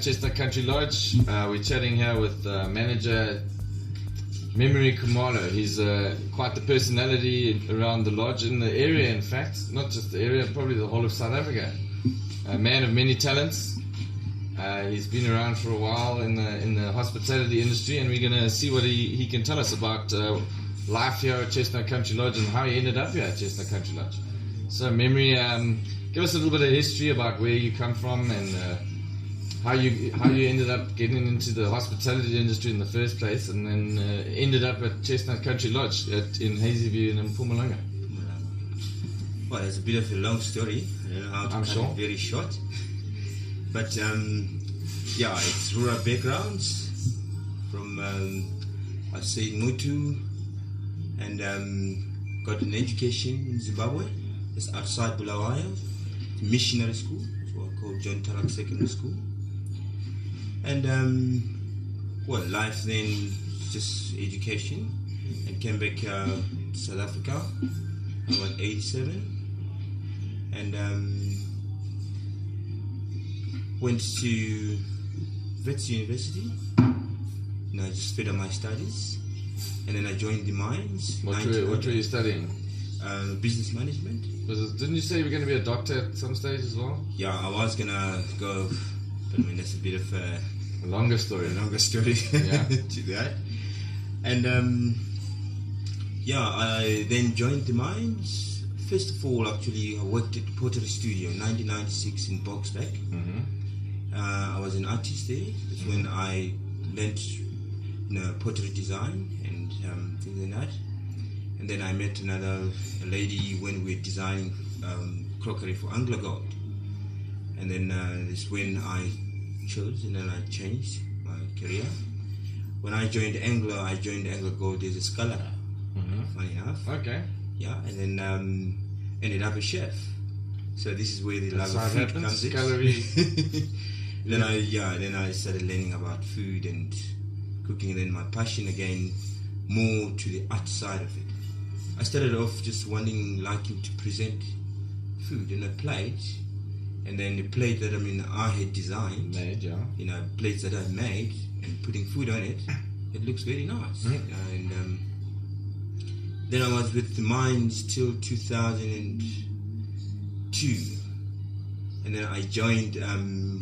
at Chestnut Country Lodge. We're chatting here with manager Memory Khumalo. He's quite the personality around the lodge, in the area, in fact. Not just the area, probably the whole of South Africa. A man of many talents. He's been around for a while in the hospitality industry, and we're going to see what he can tell us about life here at Chestnut Country Lodge and how he ended up here at Chestnut Country Lodge. So, Memory, give us a little bit of history about where you come from and how you ended up getting into the hospitality industry in the first place, and then ended up at Chestnut Country Lodge in Hazyview in Mpumalanga. Well, it's a bit of a long story. I don't know how to cut it very short. But yeah, it's rural backgrounds from I say Mutu, and got an education in Zimbabwe. It's outside Bulawayo, missionary school, so I called John Tarak Secondary School. And well, life then just education, and came back to South Africa about 87, and went to Wits University. I just finished my studies, and then I joined the mines. What were you studying? Business management. Didn't you say you were going to be a doctor at some stage as well? Yeah, I was gonna go, but I mean that's a bit of a longer story. Yeah. To that. And yeah, I then joined the mines. First of all, actually, I worked at the Pottery Studio in 1996 in Boksburg. Mm-hmm. I was an artist there. That's when I learned pottery design and things like that. And then I met a lady when we were designing crockery for Anglo Gold. And then this when I chose, and then I changed my career. When I joined Anglo Gold as a scholar. Mm-hmm. Funny enough. Okay. Yeah, and then ended up a chef. So this is where the love of food comes in. Then I started learning about food and cooking, and then my passion again more to the art side of it. I started off just liking to present food in a plate, and then the plate that I had designed, plates that I made, and putting food on it, it looks very nice. And then I was with the mines till 2002. And then I joined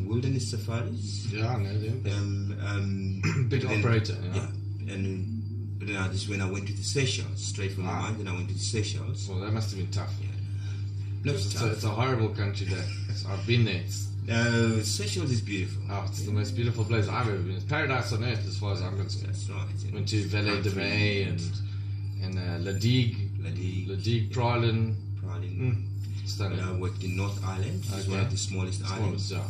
Wilderness Safaris. Yeah, I know them. Big operator. Yeah. And then just when I went to the Seychelles, straight from the mine, then I went to the Seychelles. Well, that must have been tough. Yeah. It's a horrible country there. I've been there. Seychelles is beautiful. Oh, it's the most beautiful place I've ever been. It's paradise on earth as far as I'm concerned. That's right. Went to Vallée de Mai and La Digue, Praslin. Stunning. I worked in North Island. It's one of the smallest islands. Yeah.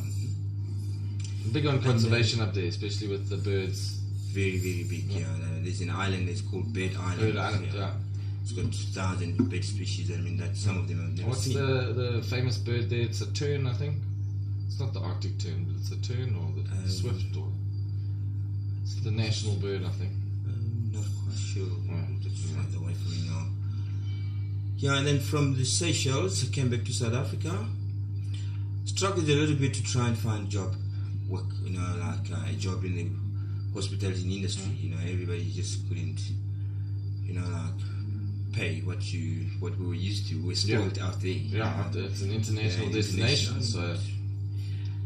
Big on conservation up there, especially with the birds. Very, very big. Yeah. There's an island that's called Bird Island. Bird Island. Yeah. It's got 2,000 bird species. That some of them I've never seen. What's the famous bird there? It's a tern, I think. It's not the Arctic tern, but it's a tern or the swift, or it's the national bird, I think. Not quite sure. That's right away from me now. Yeah, and then from the Seychelles, I came back to South Africa. Struggled a little bit to try and find work, like a job in the hospitality industry. Everybody just couldn't, pay what we were used to. We're spoiled out there. Yeah, it's an international destination. So,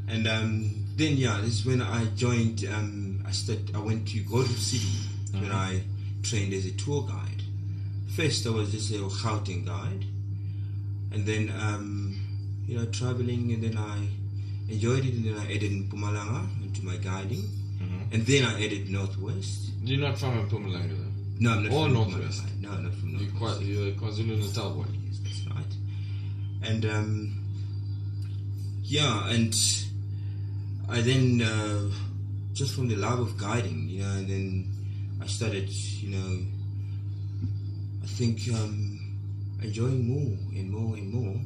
and then this is when I joined. I went to Gold Reef City when I trained as a tour guide. First, I was just a Gauteng guide, and then traveling, and then I enjoyed it, and then I added Mpumalanga into my guiding, and then I added Northwest. You're not from Mpumalanga, though? No, I'm not from Northwest. No, not from Northwest. You're a KwaZulu-Natal boy. Yes, that's right. And and I then just from the love of guiding, and then I started, I think enjoying more and more and more,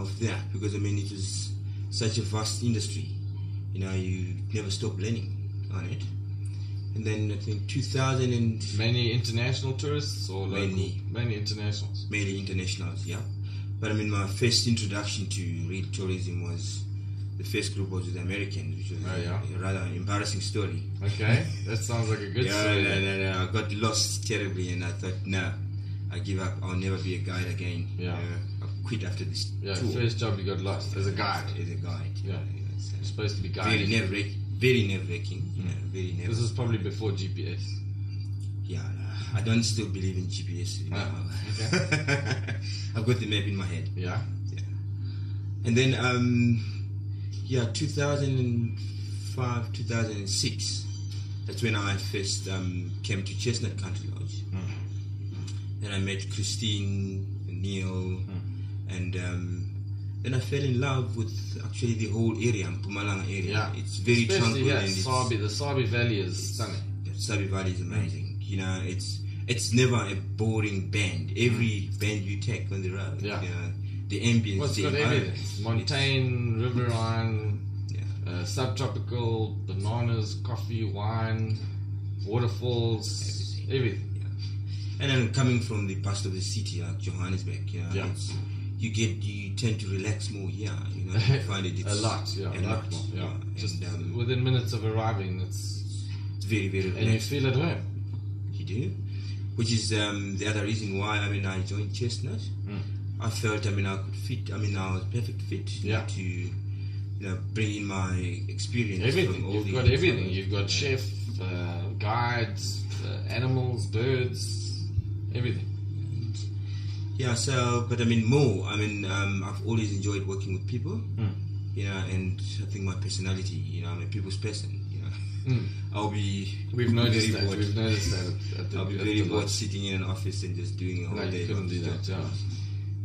of that, because it was such a vast industry. You never stop learning on it. And then I think 2000 and many international tourists or mainly internationals. Mainly internationals, yeah. But my first introduction to real tourism was the first group was with the Americans, which was a rather embarrassing story. Okay, that sounds like a good story. No. I got lost terribly, and I thought, no, I give up. I'll never be a guide again. Yeah. I quit after this tour. First job you got lost as a guide. As a guide. Yeah. You're supposed to be guiding. Very nerve-wracking. Very nerve-wracking. This is probably before GPS. Yeah, no, I don't still believe in GPS. Okay. I've got the map in my head. Yeah. And then, 2005, 2006, that's when I first came to Chestnut Country Lodge. Then I met Christine, Neil, and then I fell in love with actually the whole area, Mpumalanga area. Yeah. It's very tranquil. And the Sabi Valley is stunning. The Sabi Valley is amazing. You know, it's never a boring band. Every band you take on the road, the ambience. Well, it's got everything. Montane, riverine, subtropical, bananas, coffee, wine, waterfalls, everything. And then coming from the past of the city, like Johannesburg, you tend to relax more here. You know, you find it's a lot more. Yeah. Just within minutes of arriving, it's very, very relaxed. And you feel at home. You do, which is the other reason why I joined Chestnut. I felt I could fit. I was perfect fit to bring in my experience. Everything. From all You've got everything. You've got chef, guides, animals, birds, everything. Yeah. So, but more. I've always enjoyed working with people. And I think my personality. I'm a people's person. We've noticed that. I'll be very bored sitting in an office and just doing all day. You couldn't do that.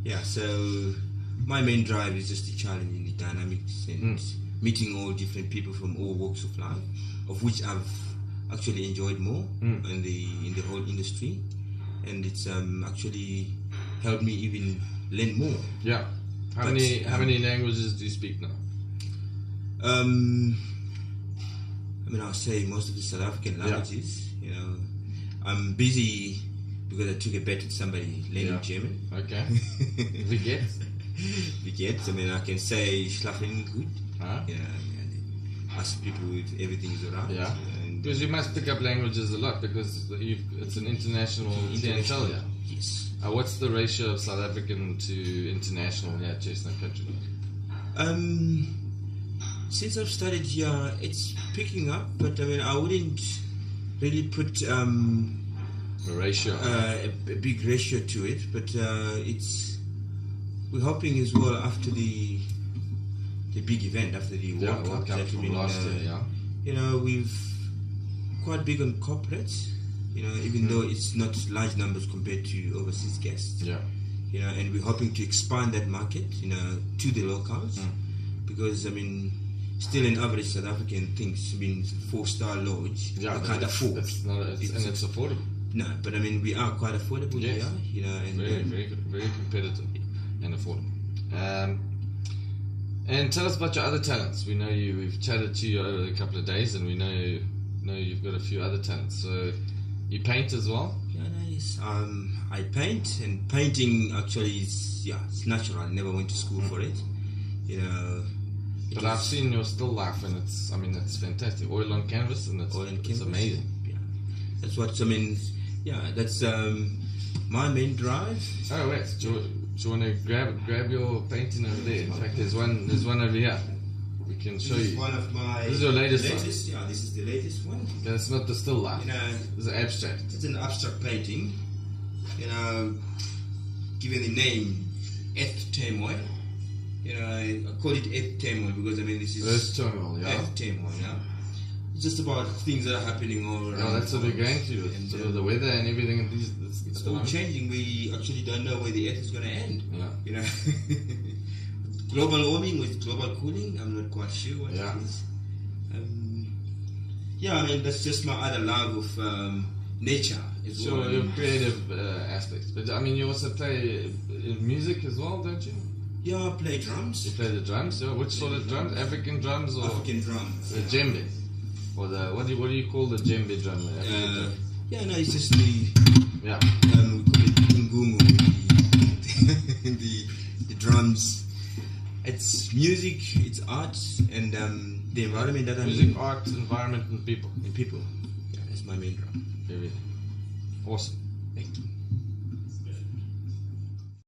Yeah. So my main drive is just the challenging the dynamics and meeting all different people from all walks of life, of which I've actually enjoyed more in the whole industry, and it's actually helped me even learn more. Yeah. How many languages do you speak now? I'll say most of the South African languages. I'm busy because I took a bet with somebody learning German. Okay. Wie geht's? I can say Schlafen gut. Ask people if everything's alright. Yeah. Because you must pick up languages a lot because it's an international clientele. Yeah. Yes. What's the ratio of South African to international here at Chestnut Country Lodge? Since I've started here, it's picking up, but I wouldn't really put a ratio, a big ratio to it. But we're hoping as well after the big event, after the World Cup from last year. We've quite big on corporates. Even though it's not large numbers compared to overseas guests. Yeah. And we're hoping to expand that market, to the locals, because still an average South African thinks 4-star lodge. Yeah, I can't afford. It's affordable. No, but we are quite affordable here. And very good, very competitive and affordable. And tell us about your other talents. We know you. We've chatted to you over a couple of days, and we know you've got a few other talents. So you paint as well. Yeah, nice. I paint, and painting actually is it's natural. I never went to school for it. But I've seen your still life, and it's fantastic. Oil on canvas, and it's amazing. Yeah, that's what that's my main drive. Oh wait, do you want to grab your painting over there? In fact, there's one over here. We can show you. One of my. This is your latest one. Yeah, this is the latest one. That's not the still life. It's an abstract. It's an abstract painting. Given the name Earth Turmoil. I call it Earth Turmoil because this is Earth Turmoil. Yeah. Earth Turmoil. Yeah. It's just about things that are happening all around. That's what we're going through. And sort of the weather and everything. It's all changing. We actually don't know where the Earth is going to end. Yeah. Global warming with global cooling. I'm not quite sure what it is. That's just my other love of nature. Sure, your creative aspects. But you also play music as well, don't you? Yeah, I play drums. You play the drums? Yeah. Which sort of drums? African drums or African drums? The djembe, or the what do you call the djembe drum? It's just the we call it ngungu, the drums. It's music, it's art, and the environment that I'm in. Music, art, environment, and people. And people. Yeah, that's my main drive. Everything. Awesome. Thank you.